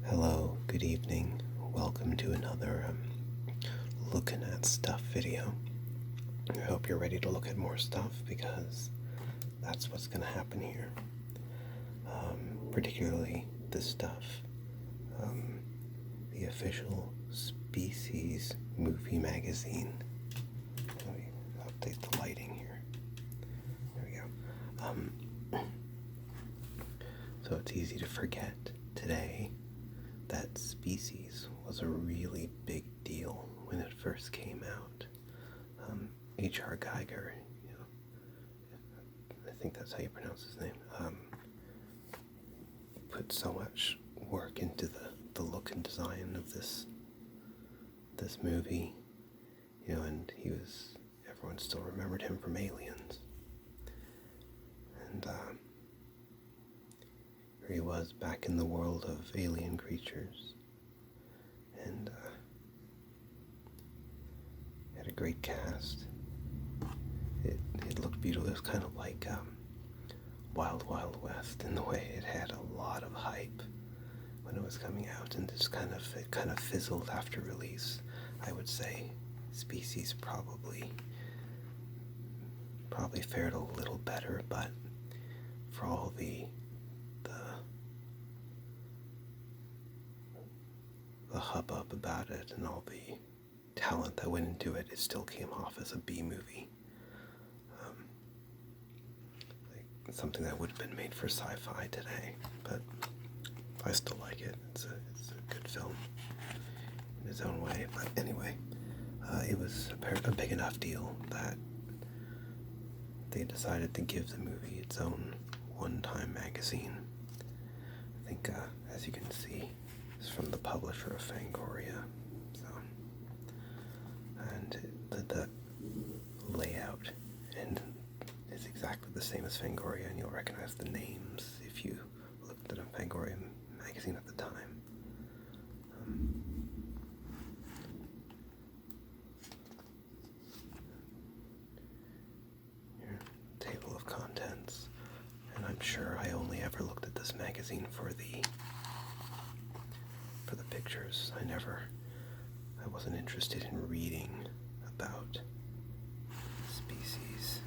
Hello, good evening. Welcome to another looking at stuff video. I hope you're ready to look at more stuff because that's what's going to happen here. Particularly this stuff. The official Species movie magazine. Let me update the lighting here. There we go. So it's easy to forget today that Species was a really big deal when it first came out. H.R. Geiger, I think that's how you pronounce his name, put so much work into the look and design of this movie, and everyone still remembered him from Aliens. And here he was back in the world of alien creatures, and had a great cast. It looked beautiful. It was kind of like Wild Wild West in the way it had a lot of hype when it was coming out, and it kind of fizzled after release. I would say Species probably fared a little better, but for all the hubbub about it and all the talent that went into it, it still came off as a B movie. Like something that would have been made for sci-fi today, but I still like it. It's a good film in its own way. But anyway, it was a big enough deal that they decided to give the movie its own one-time magazine. I think, as you can see, it's from the publisher of Fangoria. And the layout and is exactly the same as Fangoria, and you'll recognize the names if you looked at a Fangoria magazine at the time. Here, table of contents, and I'm sure I only ever looked at this magazine for the pictures. I wasn't interested in reading about Species.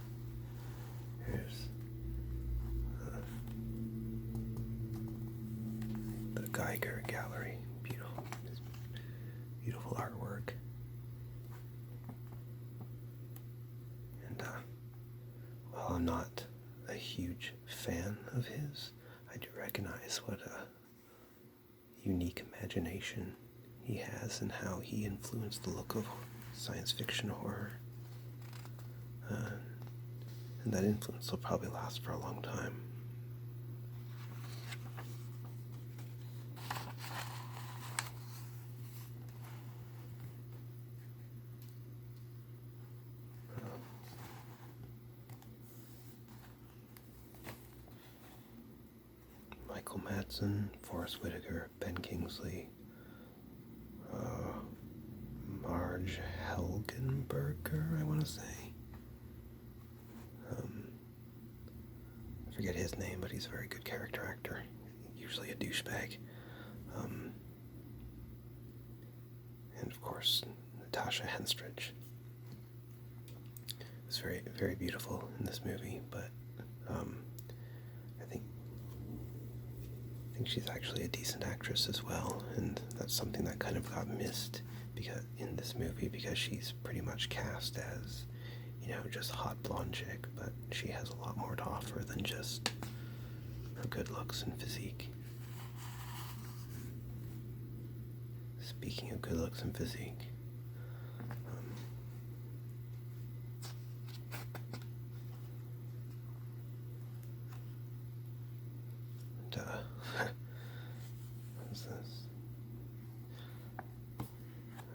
Here's the Geiger Gallery. Beautiful artwork. And while I'm not a huge fan of his, I do recognize what a unique imagination he has and how he influenced the look of science fiction horror. And that influence will probably last for a long time. Michael Madsen, Forrest Whitaker, Ben Kingsley, Marge Helgenberger, I want to say. I forget his name, but he's a very good character actor, usually a douchebag. And of course, Natasha Henstridge is very, very beautiful in this movie, but I think she's actually a decent actress as well, and that's something that kind of got missed in this movie, because she's pretty much cast as, just hot blonde chick, but she has a lot more to offer than just her good looks and physique. Speaking of good looks and physique, what is this?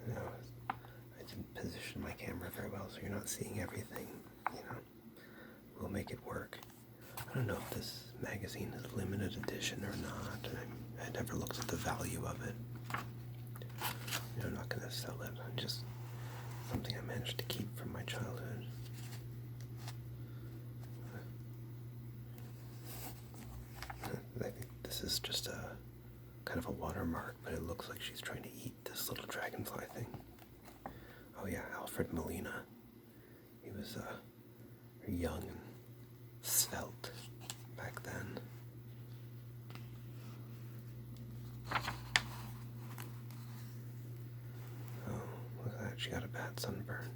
No, I didn't position my camera very well, so you're not seeing everything. We'll make it work. I don't know if this magazine is limited edition or not. I never looked at the value of it. I'm not going to sell it. Just something I managed to keep from my childhood. I think this is just a kind of of a watermark, but it looks like she's trying to eat this little dragonfly thing. Oh yeah, Alfred Molina. He was young and svelte back then. Oh, look at that, she got a bad sunburn.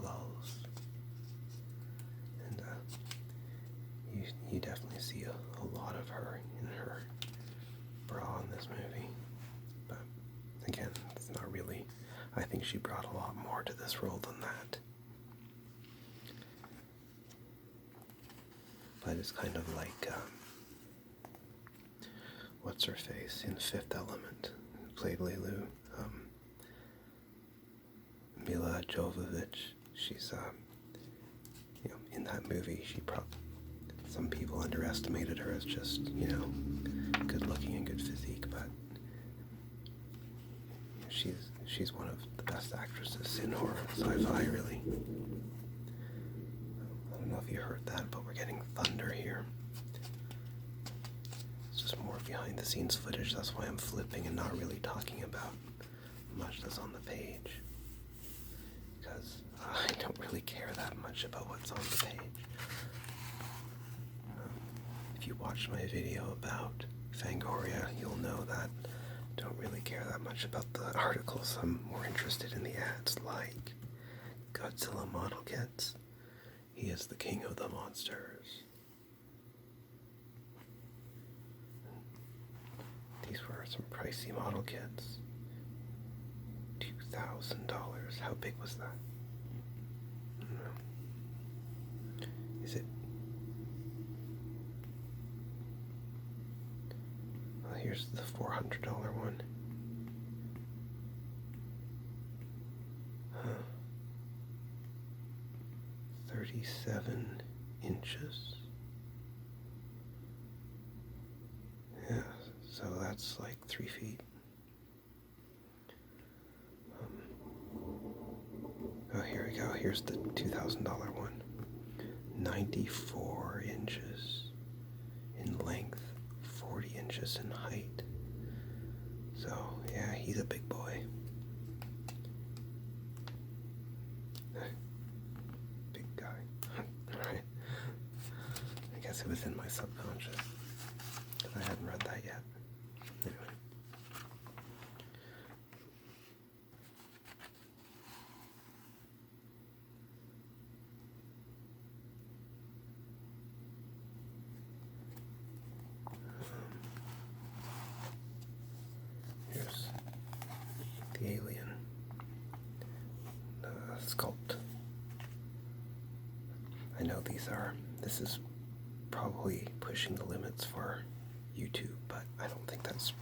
Lulz. And you definitely see a lot of her in her bra in this movie. But again, it's not really, I think she brought a lot more to this role than that. But it's kind of like, what's her face in Fifth Element, who played Leeloo, Mila Jovovich. She's, in that movie, some people underestimated her as just, good looking and good physique, but she's one of the best actresses in horror sci-fi, really. I don't know if you heard that, but we're getting thunder here. It's just more behind the scenes footage, that's why I'm flipping and not really talking about much that's on the page. Because I don't really care that much about what's on the page. If you watched my video about Fangoria, you'll know that I don't really care that much about the articles. I'm more interested in the ads, like Godzilla model kits. He is the king of the monsters. These were some pricey model kits. $2,000. How big was that? I don't know. Is it? Well, here's the $400 one. Huh. 37 inches. Yeah, so that's like 3 feet. Oh, here we go. Here's the $2,000 one. 94 inches in length, 40 inches in height. So, yeah, he's a big boy. Big guy. Alright. I guess it was in my subconscious, because I hadn't read that yet. Anyway. Here's the alien sculpt. I know this is probably pushing the limits for YouTube, but I don't think that's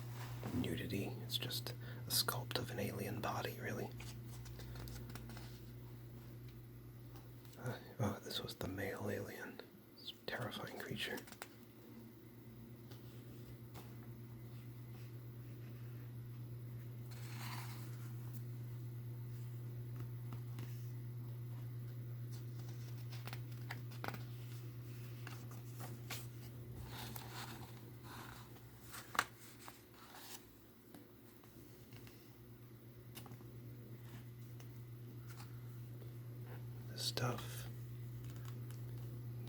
nudity. It's just a sculpt of an alien body, really. Oh, this was the male alien. It's a terrifying creature. Stuff.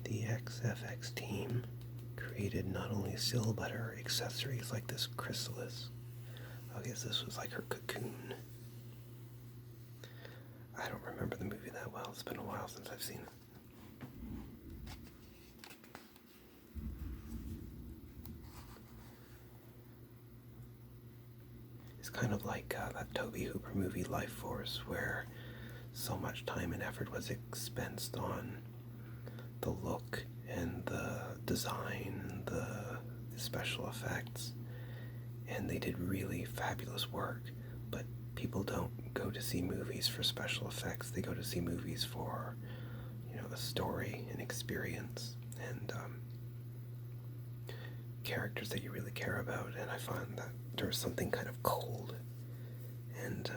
The XFX team created not only Syl, but her accessories like this chrysalis. I guess this was like her cocoon. I don't remember the movie that well. It's been a while since I've seen it. It's kind of like that Tobe Hooper movie Life Force, where so much time and effort was expensed on the look and the design and the special effects, and they did really fabulous work, but people don't go to see movies for special effects. They go to see movies for, a story and experience and characters that you really care about. And I find that there was something kind of cold and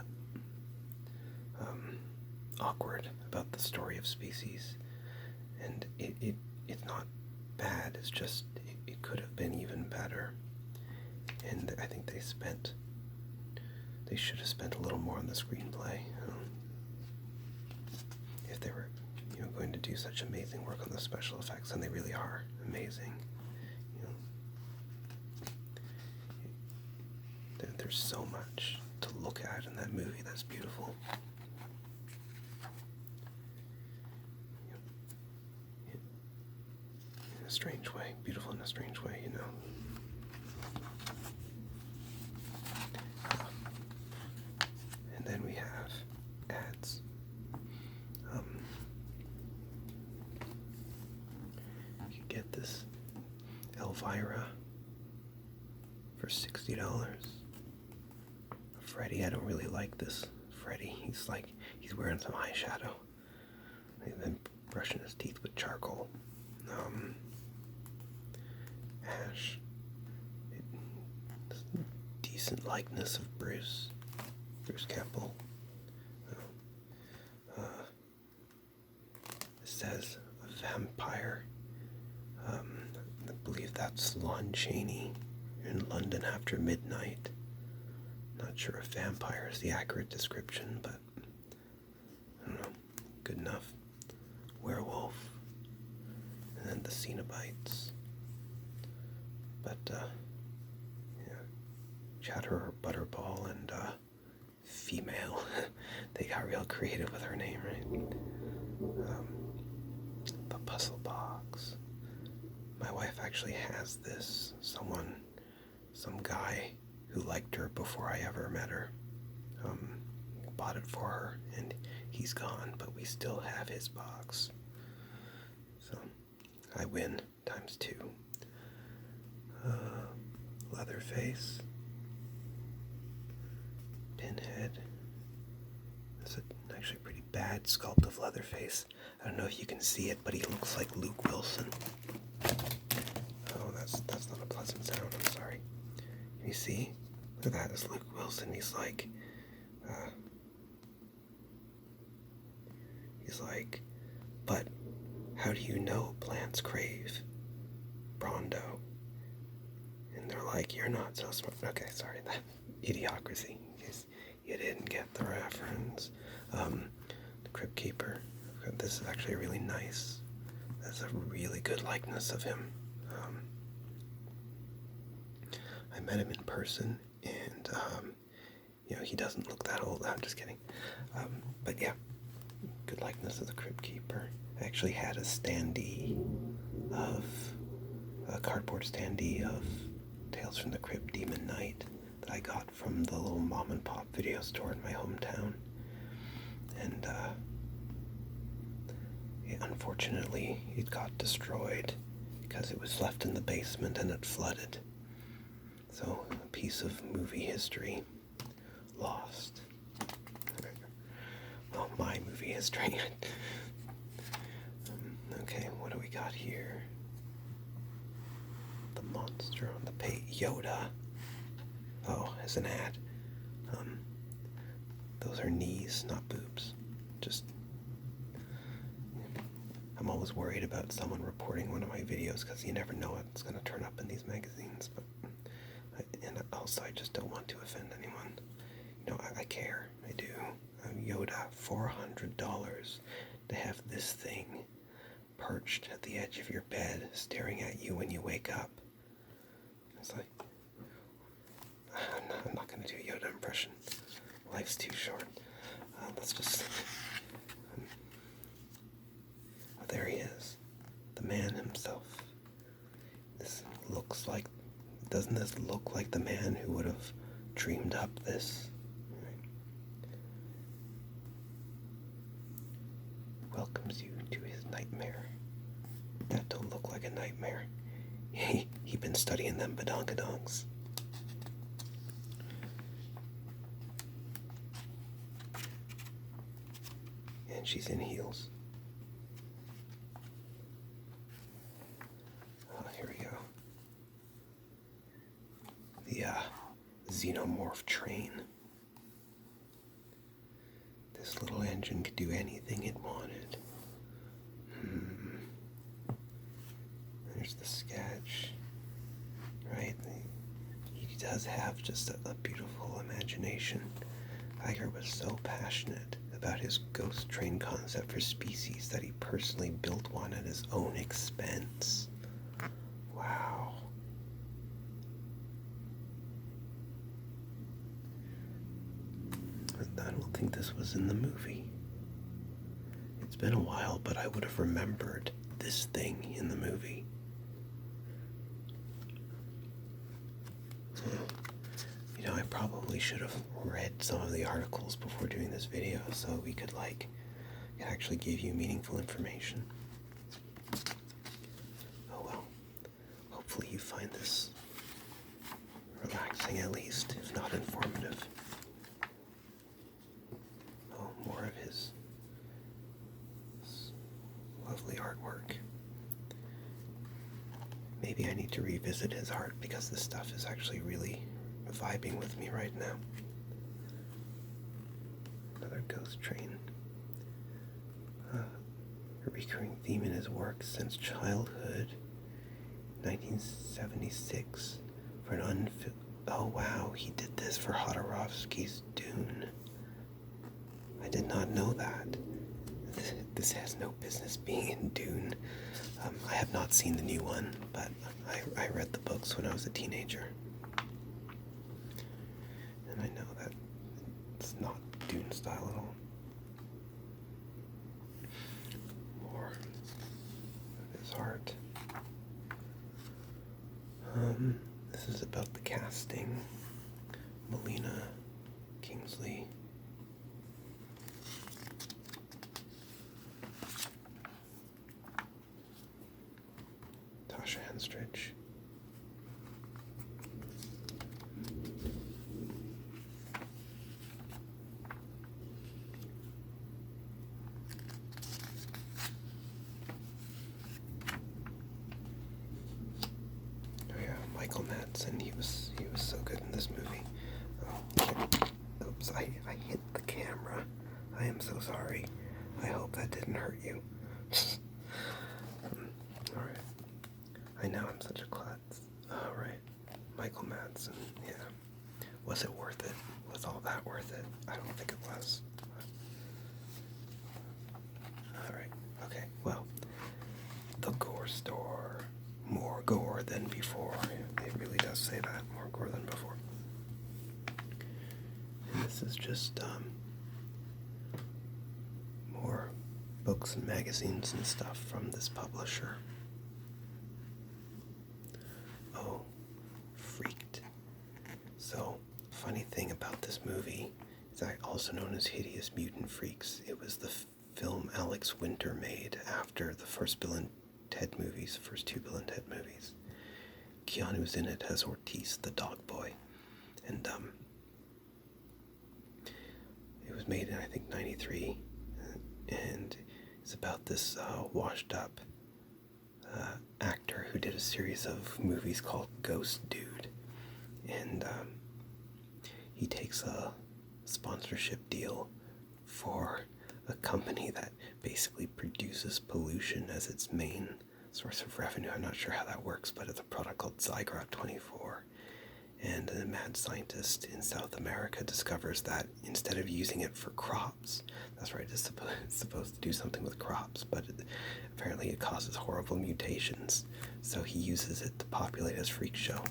awkward about the story of Species, and it's not bad, it's just it could have been even better. And I think they should have spent a little more on the screenplay. If they were, going to do such amazing work on the special effects, and they really are amazing. There's so much to look at in that movie that's beautiful. In a strange way, beautiful in a strange way, And then we have ads. You could get this Elvira for $60. Freddy, I don't really like this Freddy. He's wearing some eyeshadow. He's been brushing his teeth with charcoal. Ash. Decent likeness of Bruce Campbell. It says a vampire. I believe that's Lon Chaney in London After Midnight. Not sure if vampire is the accurate description, but I don't know. Good enough. Werewolf. And then the Cenobites. But, Chatterer, Butterball, and, female. They got real creative with her name, right? The Puzzle Box. My wife actually has this. Some guy who liked her before I ever met her, bought it for her, and he's gone, but we still have his box. So, I win ×2. Leatherface. Pinhead. That's actually a pretty bad sculpt of Leatherface. I don't know if you can see it, but he looks like Luke Wilson. Oh, that's not a pleasant sound, I'm sorry. Can you see? Look at that, it's Luke Wilson. He's like, but how do you know plants crave Brondo? And they're like, you're not so smart. Okay, sorry, that Idiocracy, in case you didn't get the reference. The Cryptkeeper. This is actually really nice. That's a really good likeness of him. I met him in person, and he doesn't look that old. I'm just kidding. But yeah, good likeness of the Cryptkeeper. I actually had a cardboard standee of Tales from the Crypt Demon Knight that I got from the little mom and pop video store in my hometown. And unfortunately, it got destroyed because it was left in the basement and it flooded. So, a piece of movie history lost. Well, my movie history. Okay, what do we got here? The monster on the page. Yoda. Oh, as an ad. Those are knees, not boobs. I'm always worried about someone reporting one of my videos because you never know what's going to turn up in these magazines. But and also, I just don't want to offend anyone. I care. I do. Yoda, $400 to have this thing perched at the edge of your bed, staring at you when you wake up. It's like, I'm not going to do a Yoda impression. Life's too short. Let's just... there he is. The man himself. Doesn't this look like the man who would have dreamed up this? Welcomes you to his nightmare. That don't look like a nightmare. He been studying them badonkadonks. And she's in heels. Here we go. The xenomorph train. This little engine could do anything it wanted. There's the sketch, right? does have just a beautiful imagination. Geiger was so passionate about his ghost train concept for species that he personally built one at his own expense. Wow. I don't think this was in the movie. It's been a while, but I would have remembered this thing in the movie. You know, I probably should have read some of the articles before doing this video so we could actually give you meaningful information. Oh well. Hopefully you find this relaxing at least, if not informative. Oh, more of his lovely artwork. Maybe I need to revisit his art because this stuff is actually really vibing with me right now. Another ghost train. A recurring theme in his work since childhood. 1976 for an oh wow, he did this for Jodorowsky's Dune. I did not know that. This has no business being in Dune. I have not seen the new one, but I read the books when I was a teenager. And I know that it's not Dune style at all. More of his art. This is about the casting. Molina, Kingsley. Tasha Henstridge. Michael Madsen, he was so good in this movie. Oh, okay. Oops, I hit the camera. I am so sorry. I hope that didn't hurt you. Alright. I know I'm such a klutz. Alright. Michael Madsen, yeah. Was it worth it? Was all that worth it? I don't think it was. Alright, okay, well. The Gore Store. More gore than before. It really does say that. More gore than before. And this is just more books and magazines and stuff from this publisher. Oh, Freaked. So, funny thing about this movie is also known as Hideous Mutant Freaks. It was the film Alex Winter made after the first Bill and Ted movies, first two Bill and Ted movies. Keanu's in it as Ortiz, the dog boy. And it was made in, I think, 93. And it's about this washed up actor who did a series of movies called Ghost Dude. And he takes a sponsorship deal for a company that basically produces pollution as its main source of revenue. I'm not sure how that works, but it's a product called Zygrot 24. And a mad scientist in South America discovers that instead of using it for crops, that's right, it's supposed to do something with crops, but apparently it causes horrible mutations. So he uses it to populate his freak show.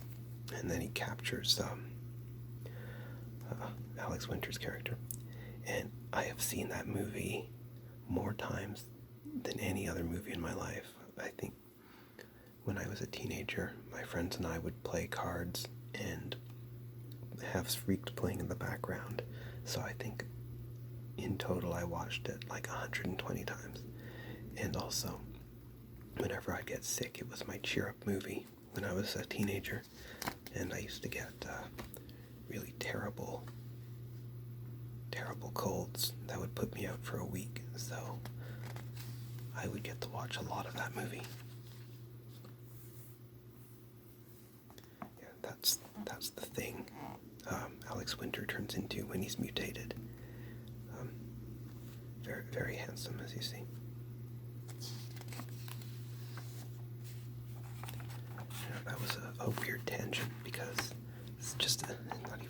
And then he captures Alex Winter's character. And I have seen that movie more times than any other movie in my life. I think when I was a teenager, my friends and I would play cards and have Freaked playing in the background. So I think in total I watched it like 120 times. And also, whenever I'd get sick, it was my cheer-up movie when I was a teenager. And I used to get really terrible colds that would put me out for a week, so I would get to watch a lot of that movie. Yeah, that's the thing Alex Winter turns into when he's mutated. Very, very handsome, as you see. That was a weird tangent because it's just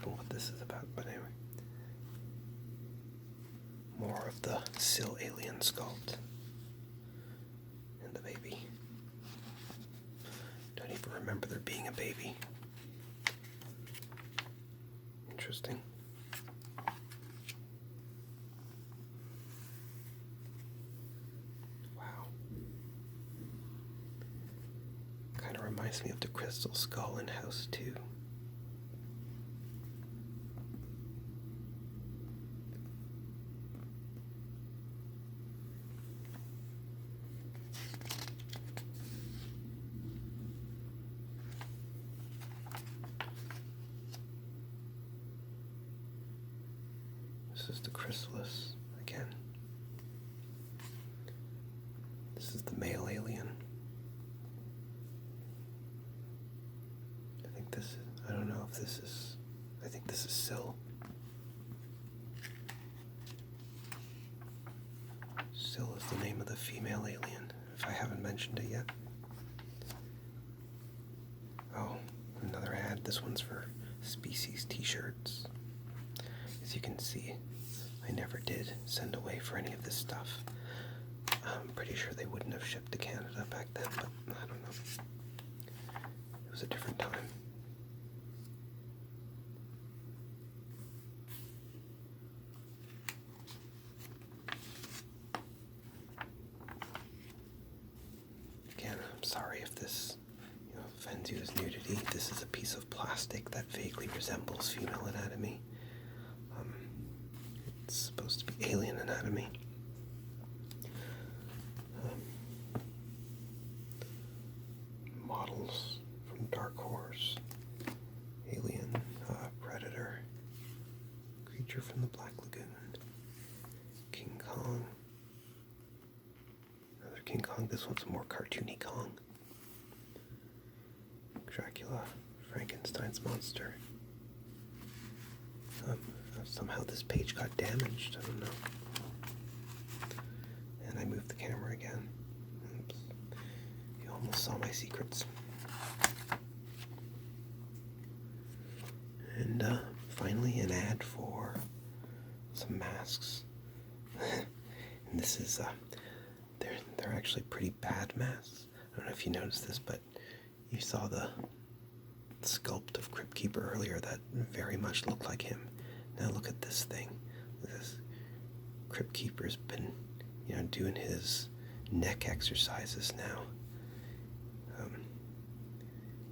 even what this is about, but anyway. More of the Sill alien sculpt. And the baby. Don't even remember there being a baby. Interesting. Wow. Kind of reminds me of the Crystal Skull in House 2. This is the chrysalis again. This is the male alien. I don't know if this is, I think this is Sill. Sill is the name of the female alien, if I haven't mentioned it yet. Oh, another ad. This one's for Species t-shirts. As you can see, I never did send away for any of this stuff. I'm pretty sure they wouldn't have shipped to Canada back then, but I don't know. It was a different time. Again, I'm sorry if this offends you as nudity. This is a piece of plastic that vaguely resembles female anatomy. It's supposed to be alien anatomy. Models from Dark Horse, Alien, Predator, Creature from the Black Lagoon, King Kong, another King Kong. This one's a more cartoony Kong. Dracula, Frankenstein's monster. Somehow this page got damaged, I don't know. And I moved the camera again. Oops. You almost saw my secrets. And finally an ad for some masks. And this is, they're actually pretty bad masks. I don't know if you noticed this, but you saw the sculpt of Cryptkeeper earlier that very much looked like him. Now look at this thing. This Cryptkeeper's been, doing his neck exercises now.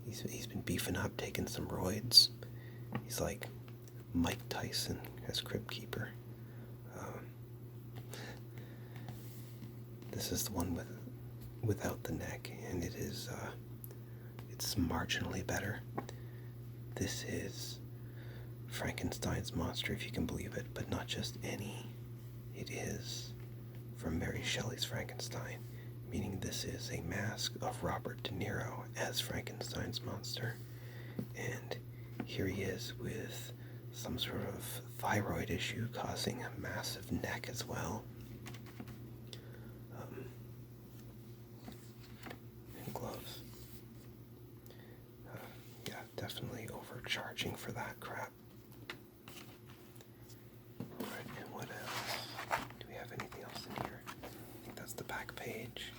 He's been beefing up, taking some roids. He's like Mike Tyson as Cryptkeeper. This is the one without the neck, and it's marginally better. This is Frankenstein's monster, if you can believe it, but not just any. It is from Mary Shelley's Frankenstein, meaning this is a mask of Robert De Niro as Frankenstein's monster. And here he is with some sort of thyroid issue causing a massive neck as well. And gloves. Yeah, definitely overcharging for that crap. The back page.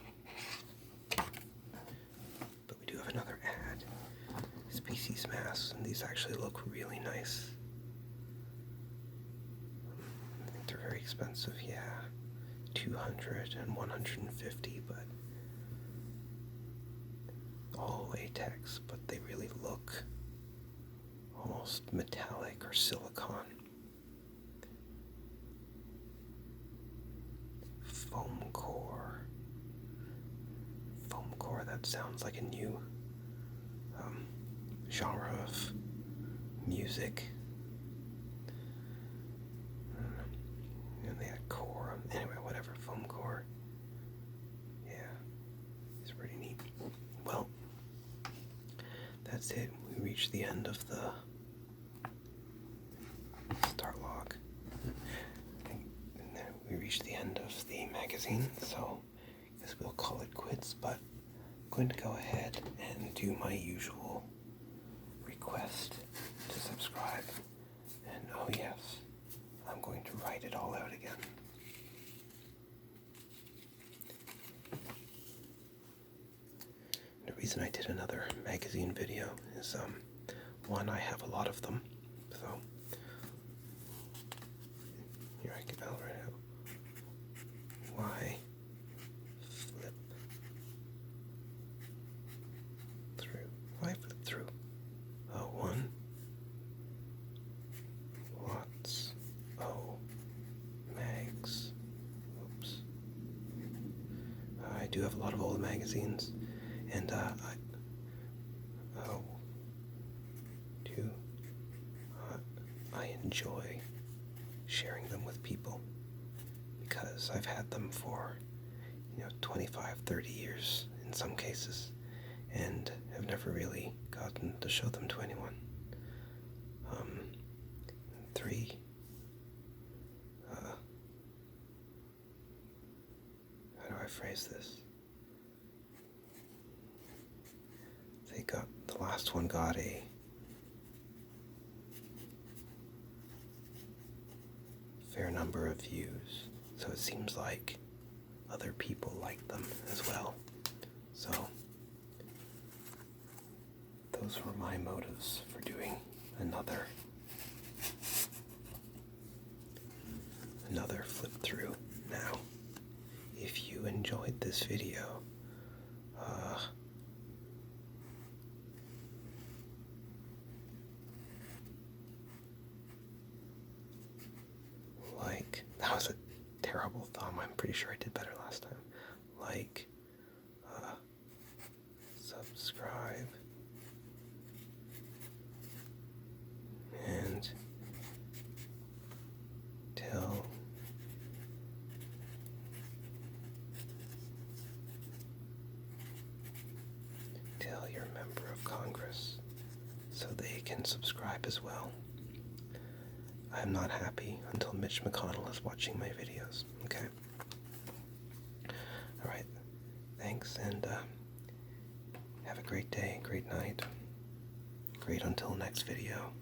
But we do have another ad. Species masks, and these actually look really nice. I think they're very expensive, yeah. $200 and $150, but all latex, but they really look almost metallic or silicone. Foam core. Foam core, that sounds like a new genre of music. And they had core. Anyway, whatever. Foam core. Yeah. It's pretty neat. Well, that's it. We reached the end of the start log. We reached the end of the magazine, so I guess we'll call it quits, but I'm going to go ahead and do my usual request to subscribe. reason I did another magazine video is, one, I have a lot of them, so here I can right now. Why flip through? Why flip through? One. Lots. Mags. Oops. I do have a lot of old magazines, and I enjoy sharing them with people because I've had them for 25, 30 years in some cases, and have never really gotten to show them to anyone. 3, how do I phrase this? The last one got a fair number of views, so it seems like other people like them as well. So those were my motives for doing another flip through. Now, if you enjoyed this video, that was a terrible thumb. I'm pretty sure I did better last time. Subscribe, and tell your member of Congress so they can subscribe as well. I'm not happy until Mitch McConnell is watching my videos, okay? Alright, thanks, and have a great day, great night, great until next video.